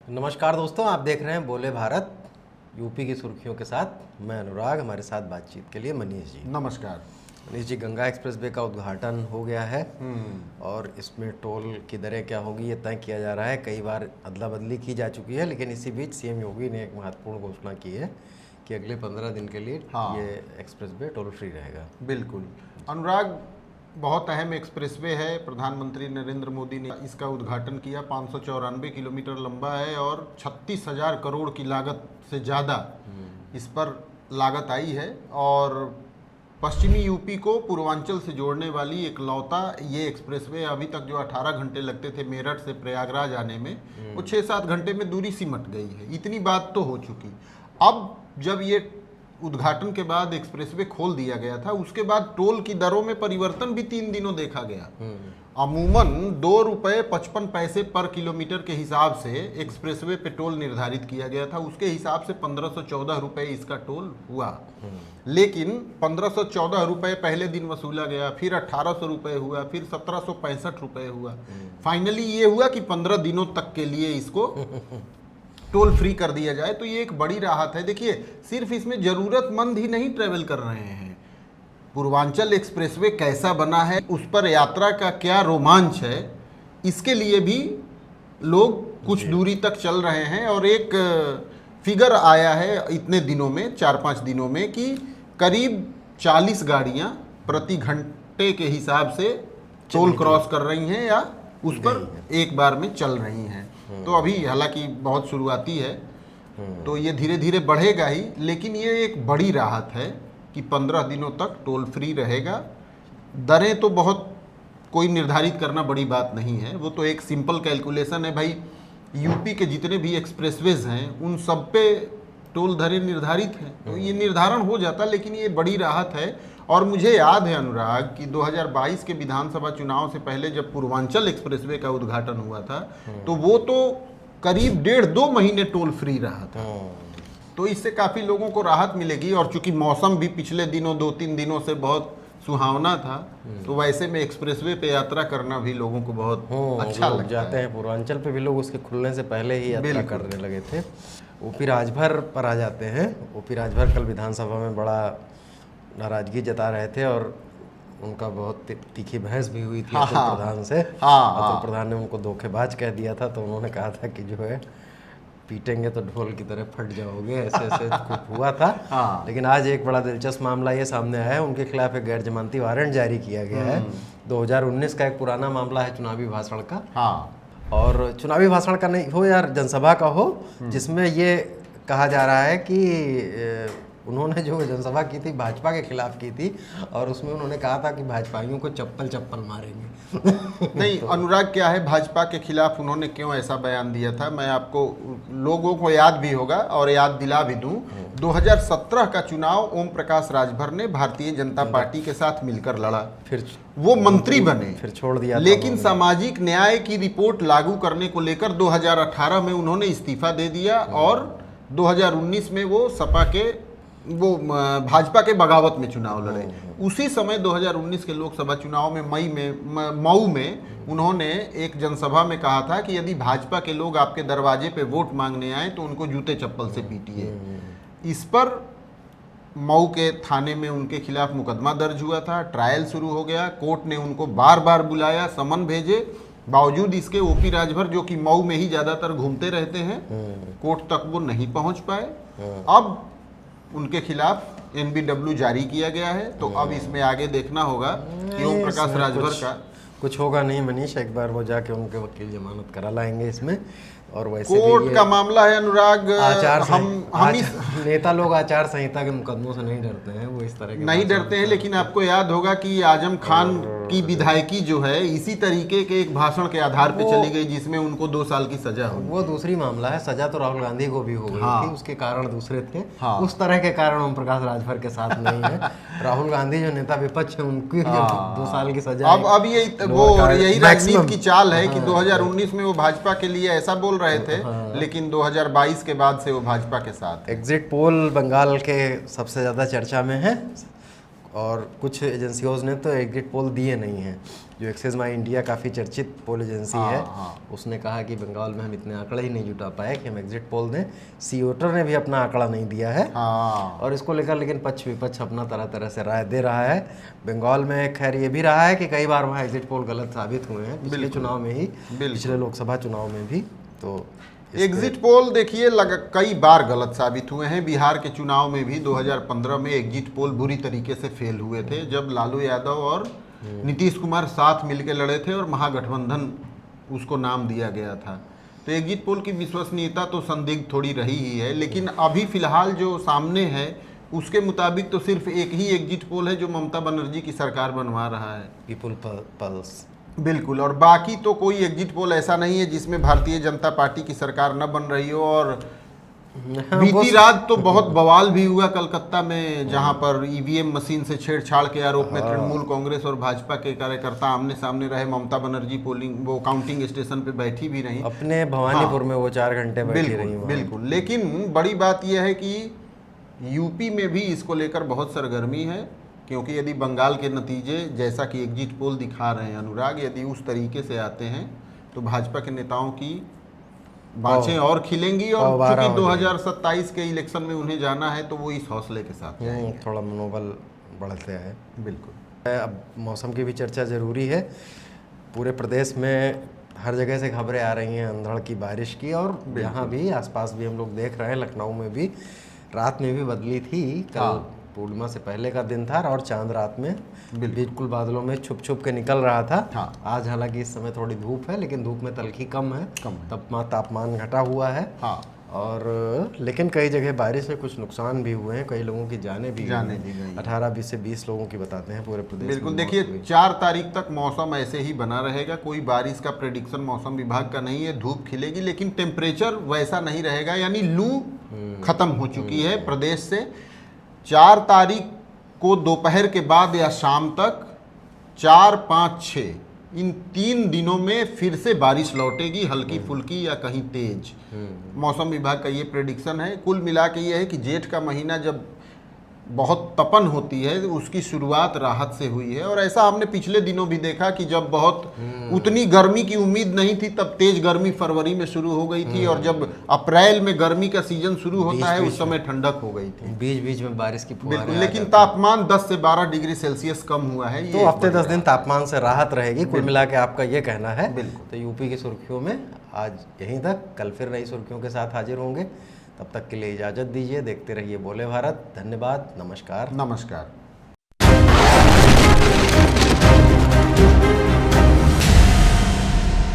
नमस्कार दोस्तों, आप देख रहे हैं बोले भारत यूपी की सुर्खियों के साथ। मैं अनुराग, हमारे साथ बातचीत के लिए मनीष जी। नमस्कार। मनीष जी, गंगा एक्सप्रेसवे का उद्घाटन हो गया है और इसमें टोल की दरें क्या होगी ये तय किया जा रहा है। कई बार अदला बदली की जा चुकी है, लेकिन इसी बीच सीएम योगी ने एक महत्वपूर्ण घोषणा की है कि अगले 15 दिन के लिए ये एक्सप्रेसवे टोल फ्री रहेगा। बिल्कुल अनुराग, बहुत अहम एक्सप्रेसवे है। प्रधानमंत्री नरेंद्र मोदी ने इसका उद्घाटन किया। 594 किलोमीटर लंबा है और 36,000 करोड़ की लागत से ज़्यादा इस पर लागत आई है और पश्चिमी यूपी को पूर्वांचल से जोड़ने वाली एकलौता ये एक्सप्रेसवे। अभी तक जो 18 घंटे लगते थे मेरठ से प्रयागराज आने में, वो 6-7 घंटे में दूरी सिमट गई है। इतनी बात तो हो चुकी। अब जब ये उद्घाटन के बाद एक्सप्रेसवे खोल दिया गया था, उसके बाद टोल की दरों में परिवर्तन भी 3 दिनों देखा गया। अमूमन ₹2.55 पर किलोमीटर के हिसाब से एक्सप्रेसवे पे टोल निर्धारित किया गया था। उसके हिसाब से 1514 रुपये इसका टोल हुआ। लेकिन 1514 रुपये पहले दिन वसूला गया, फिर 1800 रुपये हुआ, फिर 1765 रुपये हुआ। फाइनली ये हुआ कि 15 दिनों तक के लिए इसको टोल फ्री कर दिया जाए। तो ये एक बड़ी राहत है। देखिए, सिर्फ इसमें ज़रूरतमंद ही नहीं ट्रेवल कर रहे हैं। पूर्वांचल एक्सप्रेसवे कैसा बना है, उस पर यात्रा का क्या रोमांच है, इसके लिए भी लोग कुछ दूरी तक चल रहे हैं। और एक फिगर आया है इतने दिनों में, 4-5 दिनों में, कि करीब 40 गाड़ियां प्रति घंटे के हिसाब से टोल क्रॉस कर रही हैं या उस पर एक बार में चल रही हैं। तो अभी हालांकि बहुत शुरुआती है, तो ये धीरे धीरे बढ़ेगा ही। लेकिन ये एक बड़ी राहत है कि 15 दिनों तक टोल फ्री रहेगा। दरें तो बहुत कोई निर्धारित करना बड़ी बात नहीं है, वो तो एक सिंपल कैलकुलेशन है। भाई, यूपी के जितने भी एक्सप्रेसवेज हैं उन सब पे टोल दरें निर्धारित हैं, तो ये निर्धारण हो जाता। लेकिन ये बड़ी राहत है। और मुझे याद है अनुराग कि 2022 के विधानसभा चुनाव से पहले जब पूर्वांचल एक्सप्रेसवे का उद्घाटन हुआ था, तो वो तो करीब 1.5-2 महीने टोल फ्री रहा था। तो इससे काफ़ी लोगों को राहत मिलेगी। और चूंकि मौसम भी पिछले दिनों 2-3 दिनों से बहुत सुहावना था, तो वैसे में एक्सप्रेसवे पे यात्रा करना भी लोगों को बहुत अच्छा लगता जाते हैं। पूर्वांचल पे भी लोग उसके खुलने से पहले ही यात्रा करने लगे थे। ओपी राजभर पर आ जाते हैं। ओपी राजभर कल विधानसभा में बड़ा नाराजगी जता रहे थे और उनका बहुत तीखी बहस भी हुई थी अतुल प्रधान से। अतुल प्रधान ने उनको धोखेबाज कह दिया था, तो उन्होंने कहा था कि जो है पीटेंगे तो ढोल की तरह फट जाओगे, ऐसे ऐसे कुछ हुआ था। लेकिन आज एक बड़ा दिलचस्प मामला ये सामने आया है। उनके खिलाफ एक गैर जमानती वारंट जारी किया गया है। 2019 का एक पुराना मामला है चुनावी भाषण का। और चुनावी भाषण का नहीं हो यार, जनसभा का हो, जिसमें ये कहा जा रहा है कि उन्होंने जो जनसभा की थी भाजपा के खिलाफ की थी, और उसमें उन्होंने कहा था कि भाजपाइयों को चप्पल चप्पल मारेंगे। नहीं अनुराग, क्या है, भाजपा के खिलाफ उन्होंने क्यों ऐसा बयान दिया था, मैं आपको, लोगों को याद भी होगा और याद दिला भी दूं। 2017 का चुनाव ओम प्रकाश राजभर ने भारतीय जनता पार्टी के साथ मिलकर लड़ा, फिर वो मंत्री बने, फिर छोड़ दिया। लेकिन सामाजिक न्याय की रिपोर्ट लागू करने को लेकर 2018 में उन्होंने इस्तीफा दे दिया और 2019 में वो सपा के भाजपा के बगावत में चुनाव लड़े। उसी समय 2019 के लोकसभा चुनाव में मऊ में उन्होंने एक जनसभा में कहा था कि यदि भाजपा के लोग आपके दरवाजे पे वोट मांगने आए तो उनको जूते चप्पल से पीटिए। इस पर मऊ के थाने में उनके खिलाफ मुकदमा दर्ज हुआ था, ट्रायल शुरू हो गया। कोर्ट ने उनको बार बार बुलाया, समन भेजे, बावजूद इसके ओपी राजभर, जो कि मऊ में ही ज़्यादातर घूमते रहते हैं, कोर्ट तक वो नहीं पहुंच पाए। अब उनके खिलाफ NBW जारी किया गया है। तो अब इसमें आगे देखना होगा कि ओम प्रकाश राजभर का कुछ होगा नहीं मनीष। एक बार वो जाके उनके वकील जमानत करा लाएंगे इसमें। और वैसे कोर्ट का मामला है अनुराग। नेता लोग आचार संहिता के मुकदमों से नहीं डरते हैं, वो इस तरह के नहीं डरते हैं। लेकिन आपको याद होगा कि आजम खान की विधायकी जो है इसी तरीके के एक भाषण के आधार पे चली गई, जिसमें उनको 2 साल की सजा हुई। वो दूसरी मामला है। सजा तो राहुल गांधी को भी हो गई थी, उसके कारण दूसरे थे। उस तरह के कारण ओम प्रकाश राजभर के साथ नहीं है। राहुल गांधी जो नेता विपक्ष है, उनकी 2 साल की सजा। अब यही राजनीति की चाल है कि 2019 में वो भाजपा के लिए ऐसा बोल रहे थे, लेकिन 2022 के बाद से वो भाजपा के साथ। एग्जिट पोल बंगाल के सबसे ज़्यादा चर्चा में है। और कुछ एजेंसियों ने तो एग्जिट पोल दिए नहीं हैं। जो एक्सेस माई इंडिया काफ़ी चर्चित पोल एजेंसी है, उसने कहा कि बंगाल में हम इतने आंकड़े ही नहीं जुटा पाए कि हम एग्जिट पोल दें। सीओटर ने भी अपना आंकड़ा नहीं दिया है। और इसको लेकर लेकिन पक्ष विपक्ष अपना तरह तरह से राय दे रहा है। बंगाल में खैर ये भी रहा है कि कई बार वहाँ एग्जिट पोल गलत साबित हुए हैं, पिछले चुनाव में ही, पिछले लोकसभा चुनाव में भी। तो एग्जिट पोल देखिए कई बार गलत साबित हुए हैं। बिहार के चुनाव में भी 2015 में एग्जिट पोल बुरी तरीके से फेल हुए थे, जब लालू यादव और नीतीश कुमार साथ मिलकर लड़े थे और महागठबंधन उसको नाम दिया गया था। तो एग्जिट पोल की विश्वसनीयता तो संदिग्ध थोड़ी रही ही है, लेकिन अभी फिलहाल जो सामने है उसके मुताबिक तो सिर्फ एक ही एग्जिट पोल है जो ममता बनर्जी की सरकार बनवा रहा है, पीपुल पल्स। बिल्कुल। और बाकी तो कोई एग्जिट पोल ऐसा नहीं है जिसमें भारतीय जनता पार्टी की सरकार न बन रही हो। और बीती रात तो बहुत बवाल भी हुआ कलकत्ता में, जहां पर ईवीएम मशीन से छेड़छाड़ के आरोप में तृणमूल कांग्रेस और भाजपा के कार्यकर्ता आमने सामने रहे। ममता बनर्जी वो काउंटिंग स्टेशन पे बैठी भी रही, अपने भवानीपुर में वो 4 घंटे बैठी रही। बिल्कुल। लेकिन बड़ी बात यह है कि यूपी में भी इसको लेकर बहुत सरगर्मी है, क्योंकि यदि बंगाल के नतीजे जैसा कि एग्जिट पोल दिखा रहे हैं अनुराग, यदि उस तरीके से आते हैं तो भाजपा के नेताओं की बाँचें और खिलेंगी। और चूंकि 2027 के इलेक्शन में उन्हें जाना है तो वो इस हौसले के साथ थोड़ा मनोबल बढ़ते हैं। बिल्कुल। अब मौसम की भी चर्चा ज़रूरी है। पूरे प्रदेश में हर जगह से खबरें आ रही हैं अंधड़ की, बारिश की, और यहाँ भी आसपास भी हम लोग देख रहे हैं। लखनऊ में भी रात में भी बदली थी, कल पूर्णिमा से पहले का दिन था और चांद रात में बिल्कुल बादलों में छुप छुप के निकल रहा था। आज हालांकि इस समय थोड़ी धूप है, लेकिन धूप में तल्खी कम है। तापमान घटा हुआ है। और लेकिन कई जगह बारिश से कुछ नुकसान भी हुए हैं, कई लोगों की जाने भी गई। 18 से 20 लोगों की बताते हैं पूरे प्रदेश। बिल्कुल। देखिए 4 तारीख तक मौसम ऐसे ही बना रहेगा, कोई बारिश का प्रेडिक्शन मौसम विभाग का नहीं है। धूप खिलेगी लेकिन टेम्परेचर वैसा नहीं रहेगा, यानी लू खत्म हो चुकी है प्रदेश से। 4 तारीख को दोपहर के बाद या शाम तक 4, 5, 6 इन 3 दिनों में फिर से बारिश लौटेगी, हल्की फुल्की या कहीं तेज। मौसम विभाग का ये प्रेडिक्शन है। कुल मिला के ये है कि जेठ का महीना जब बहुत तपन होती है उसकी शुरुआत राहत से हुई है। और ऐसा हमने पिछले दिनों भी देखा कि जब बहुत उतनी गर्मी की उम्मीद नहीं थी तब तेज गर्मी फरवरी में शुरू हो गई थी, और जब अप्रैल में गर्मी का सीजन शुरू होता है उस समय ठंडक हो गई थी, बीच बीच में बारिश की बिल्कुल। लेकिन तापमान 10 से 12 डिग्री सेल्सियस कम हुआ है। तो हफ्ते 10 दिन तापमान से राहत रहेगी, कुल मिला के आपका ये कहना है। तो यूपी की सुर्खियों में आज यहीं तक, कल फिर नई सुर्खियों के साथ हाजिर होंगे। तब तक के लिए इजाज़त दीजिए। देखते रहिए बोले भारत। धन्यवाद। नमस्कार।